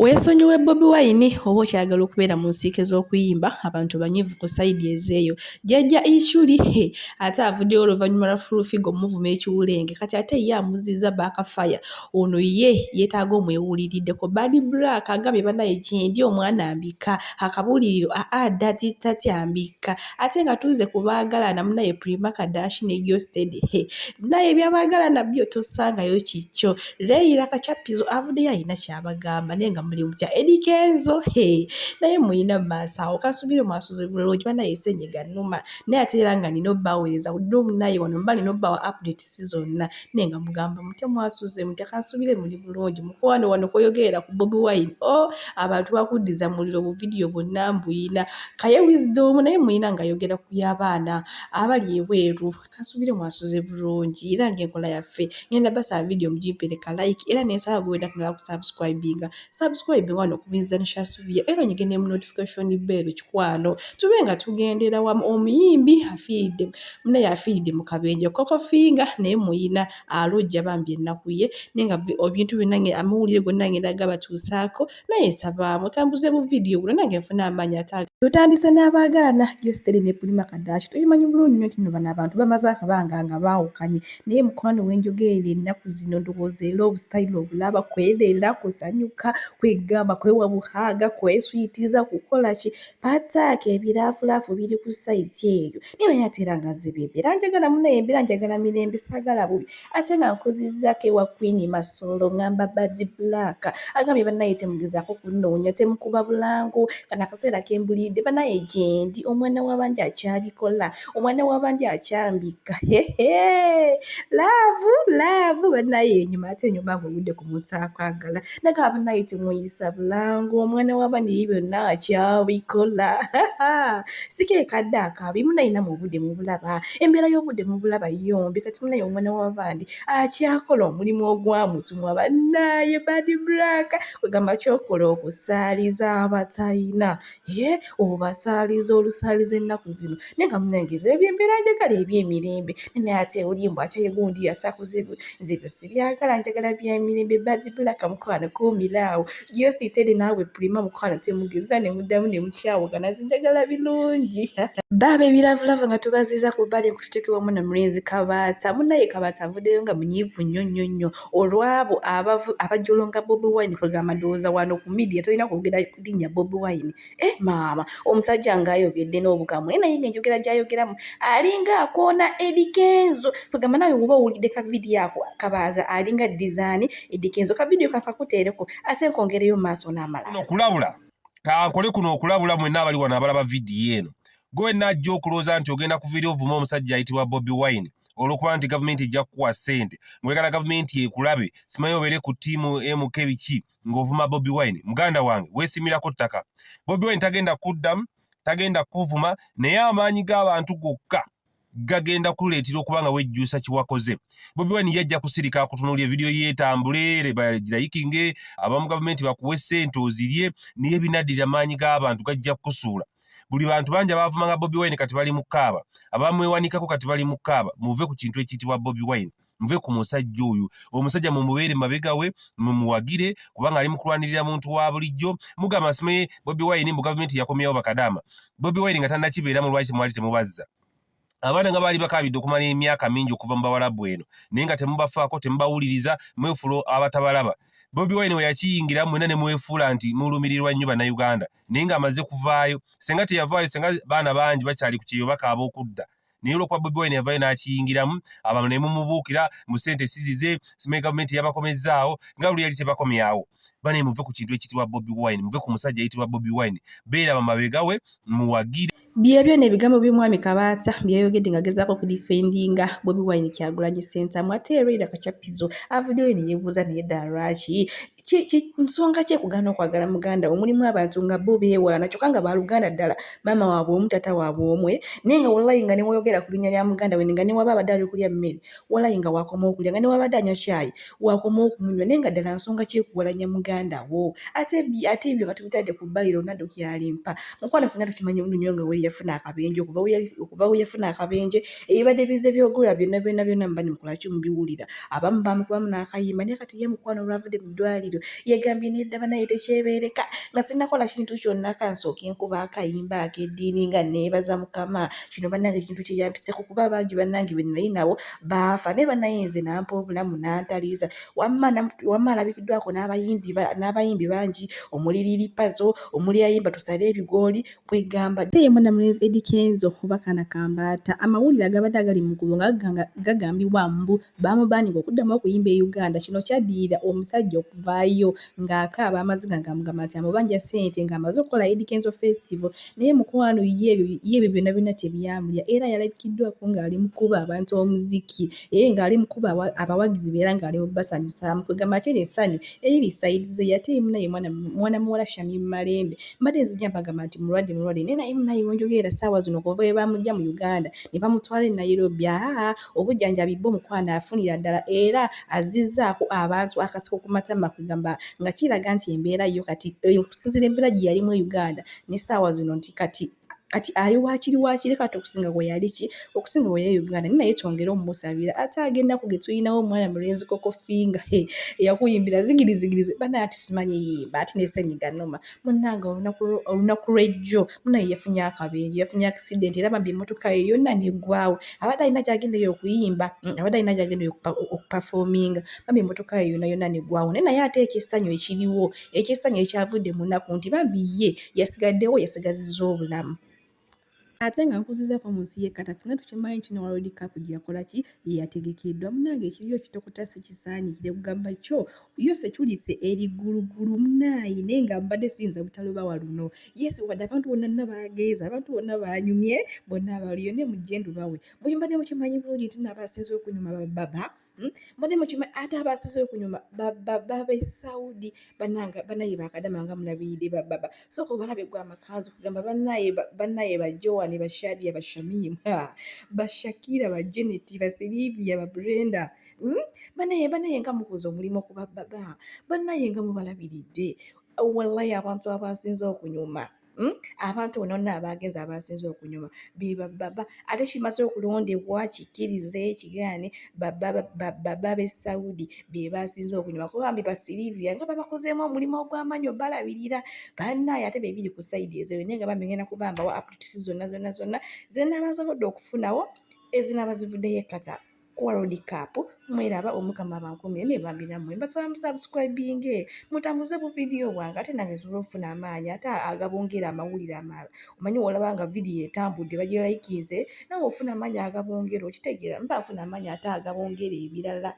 Wesonyiwe bobi oba okyayagala okubeera mu nsiike z'okuyimba abantu banyivu ku sayidi ezeeyo jjajja ichuli ate avuddeyo oluvannyuma lwa fulufigo muvuma ekiwulenge kati ate ye amuzizza baakafaya ono ye yeetaaga omwewuliriddeko badi black agambye bannaye kyendi omwana mbika akabuuliriro dati tatyambika ate nga tuze ku baagalana munnaye Prima Kadashi ne Gyosted naye ebyabaagala byo tosangayo kikyo Leila Kachapizo avuddeyo alina kyabagamba naye nga muli mutya eddy kenzo naye muyina maaso awo kasubire mwasuze bulungi bannaye senyiga nnuma naye ate era nga nina obbaweereza budde omunaye wano mba nina obbawa update si zonna naye nga mugamba mutya mwasuze mutya kansubire muli bulungi mukwano wano kweyogerera ku Bobi Wine abantu bakuddiza muliro bu video bonna mbuyina kaye wisdom naye muyina nga ayogera ku y'abaana abali ebweru kansubire mwasuze bulungi era ng'enkola yaffe ngenda basaba video mugimpereka like era nensaba gwenda tunala ku subscribe wano ku buyinzaanishasuvia era onyigende mu notification bell kikwano tube nga tugendera wamu omuyimbi afiiridde munaye afiiridde mu kabenje coco finger naye muyina alojja bambi ennaku ye naye nga ebintu byonna amawulire gonna ngenda gabatuusaako naye nsaba mutambuze bu video buno nange nfuna amaanyi ataali tutandise n'abaagalana Gyosted ne Prima Kadashi tukimanyi bulungi nnyo nti nno bano abantu bamaze akabanga nga baawukanye naye mukwano w'enjogerera ennaku zino ndowooza era obusitayiro obulaba kwerera kusanyuka kwegamba kwewa buhaaga kweswitiza kukola ki pataaka ebiraafulaafu biri ku sayiti eyo naye ate era nga zibeebera njagala munaye embeera njagala mirembe saagala bubi ate nga nkozizzaako ewa Queen Masolo ngamba badi black agambye bannaye temugezaako kunnoonya temukuba bulango kana akaseera kembulidde bannaye gyendi omwana w'abandi akyabikola omwana w'abandi akyambika laavu bannaye enyuma ate enyuma ng'oludde ku muntu akwagala nagaba bannaye temuyisa bulango omwana w'abandi ye byonna akyabikola sikeekadde akabi munayina mu budde mubulaba embeera y'obudde mubulaba yombi kati munaye omwana w'abandi akyakola omulimu ogwamutumwa bannaye badi black kwegamba kyokola okusaaliza abatayina obasaaliza olusaaliza ennaku zino naye nga munangeeza ebyembeera njagala eby'emirembe naye ate olimbu akyayegundi asakuze nze byo sibyagala njagala byemirembe badi black mukwano kuumiraawo Gyosted naawe Prima mukwano temugeza ne muddamu ne mukyawugana zinjagala birungi baaba ebiraavulaavu nga tubaziza ku bbali nkututeeke wamu na mulenzi Kabaata munnaye Kabaata avuddeyo nga munyiivu nnyo olwabo abajolonga Bobi Wine kwegamba ndowooza wano ku media tolina kwogera linnya Bobi Wine maama omusajja ng'ayogedde n'obugamu naye nga enjogera gy'ayogeramu alinga akoona eddy kenzo kwegamba nawe oba owulidde ka video ako Kabaaza alinga design eddy kenzo ka video kankakuteereko ate nkongereyo mu maaso n'amalala okulabula kankole kuno okulabula mwenna abali wano abalaba vidiyo eno gwe najja okulooza nti ogenda ku video ovuma omusajja ayitibwa Bobi Wine olwokuba nti gavumenti ejja kukuwa ssente ngwegala gavumenti ekulabe simanyi obeere ku ttiimu MK biki ng'ovuma Bobi Wine muganda wange weesimirako ttaka Bobi Wine tagenda kuddamu tagenda kuvuma naye amaanyi g'abantu gokka gagenda kuleetera okubanga wejjuusa kiwakoze Bobi Wine yajja kusirika akutunuulya video yeetambule bagirayikinge abamu gavumenti bakuwe ssente ozirye naye binaddirira amaanyi g'abantu gajja kusuula buli bantu bangi abavumanga Bobi Wine kati bali mu kkaaba abamwewanikako kati bali mu kkaaba muve ku kintu ekiyitibwa Bobi Wine muve ku musajja oyo omusajja mumubeere mabega we mumuwagire kubanga ali mu kulwanirira muntu wa bulijjo mugamba simaye Bobi Wine mu gavumenti yakomyawo bakadama Bobi Wine nga tannakibeera mu lwaki mwali temubazza abaana nga baali bakabidde okumala emyaka mingi okuva mu bawalabu eno naye nga temubafaako temubawuliriza mwefulo abatabalaba Bobi Wine we yakiyingira mwena ne mwefuula nti mulumirirwa nnyo bannayuganda naye ng'amaze kuvaayo senga teyavaayo senga baana bangi bakyali ku kyeyo bakaaba okudda naye olwokuba Bobi Wine yavaayo n'akiyingiramu abantu ne mumubuukira mu ssente sizize simanyi gavumenti yabakomezzaawo nga luli yali tebakomyawo bane muve ku kintu ekitibwa Bobi Wine muve ku musajja ayitibwa Bobi Wine beera bamabega we muwagire byebyo n'ebigambo by'omwami Kabaata byayogedde nga gezaako okudifendinga Bobi Wine Kyagulanyi Ssentamu ate Leila Kachapizo avuddeyo ne yeebuuza naye ddala lwaki nsonga ki ekugaana okwagala muganda we mulimu abantu nga bo beewola nakyo kanga baaluganda ddala maama waabwe omu tata waabwe omwe naye nga wallayi nga ne wayogera ku linnya lya muganda we nga ne waba abadde ali okulya mmere wallayi nga wakoma okulya nga ne wabadde anywa caayi wakoma okumunywa naye nga ddala nsonga ki ekuwalanya muganda wo ate ebyo nga tubitadde ku bbali Ronaldo kyalimpa mukwano ffenna tukimanyi nnyo nga oli yafuna akabenje okuva we yafuna akabenje ebibadde bize byogula byonna mba mukola ki mubiwulira abamu bamukubamu n'akayimba naye kati ye mukwano olwavudde mu ddwaliro yegambye nedda banaye tekyebeereka nga sinnakola kintu kyonna kansooke nkuba akayimba ak'eddiini nga neebaza mukama kino bannange ekintu kye yampiseko kuba bangi bannange be nali nabo baafa naye bannaye nze nampa obulamu n'antaliiza wamma alabikiddwako n'abayimbi bangi omuli liripazo omuli ayimba tusale ebigooli kwegamba ye munnamulenzi Eddy Kenzo oba kana kambaata amawulire agabadde agali mu nkubo nga gagambibwa mbu bamubaaninga okuddamu okuyimba e Uganda kino kyaddirira omusajja okuvaayo ng'akaaba amaziga ng'amugamba nti amubanja ssente ng'amaze okukola Eddy Kenzo Festival naye mukwano ye ebyo byonna tebyamulya era yalabikiddwako ng'ali mukuba abantu omuziki ng'ali mukuba abawagizi beera ng'ali mubasanyusaamu kwegamba ate essanyu eriri sayidize yate munaye mwana muwala Shamim Malembe mbadde nzija mbagamba nti mulwadde naye naye munaye wenjogerera ssaawa zino okuva we bamugya mu Uganda ne bamutwala e Nairobi obujjanjabi bwo mukwano afunira ddala era azizzaako abantu akasiko ku matama kwegamba nga kiraga nti embeera yo kati okusinziira embeera gye yalimu e Uganda ne ssaawa zino nti kati ali waakiri kati okusinga bwe yali okusinga bwe yali Uganda naye twongere omusabira ate agenda ku ge tulinawo omwana mulenzi Coco Finger eyakuyimbira zigirize banaye ati simanyi yimba ate n'essenyiga nnoma munnange olunaku lw'ejjo munaye yafunye akabenje yafunye akisidenti era bambi emmotoka ye yonna neggwawo abadde alina gyagendeyo okuyimba abadde alina gyagendeyo okupafoominga bambi emmotoka ye yonna neggwawo naye ate ekissanyu ekiriwo ekissanyu ekyavudde mu nnaku nti bambi ye yasigazizza obulamu ate nga nkuzizaako mu nsi y'ekata fenna tukimanyi nti ne World Cup gye yakola ki ye yategekeddwa munnange ekiriyo kitokota si kisaaniikire kugamba kyo yo sekyulitse erigulugulu munaayi naye nga mbadde siyinza butalubawa luno yesi wadde abantu bonna baageeza abantu bonna baanyumye bonna abaliyo ne mujje ndubawe mbadde mukimanyi bulungi nti n'abasinze okunyuma bababa mbadde mukimanyi ate abasinze okunyuma bababa b'e Saudi bannaye bakadama nga mulabirire bababa sooka obalabe gwe amakanzu kugamba bannaye bajoani bashadia bashamimu bashakira bajeneti basilivia babrenda bannaye nga mukoze omulimu ku bababa bannaye nga mubalabiridde wallahi abantu abasinze okunyuma abantu bonna abagenza abasinze okunyuma bebababa ate kimaze okulondebwa kikirize kigaane baba b'e Saudi be basinze okunyuma kubambi basilivia nga babakozeemu omulimu ogw'amanyi balabirira bannaye ate bebiri ku sayidi ezo yonna nga bamengena kubambawo aptitusi zonna zenabasobodde okufunawo ezinaaba zivuddeyo ekata World Cup mweraba omukama abankumire ne bambirammwe mbasaba musubscribinge mutambuze bu video bwange ate nange nsobola okufuna amaanyi ate agabongera amawulire amala omanyi olaba nga video etambudde bagiraikinze nawe ofuna amaanyi agabongera okitegeera mba afuna amaanyi ate agabongera ebirala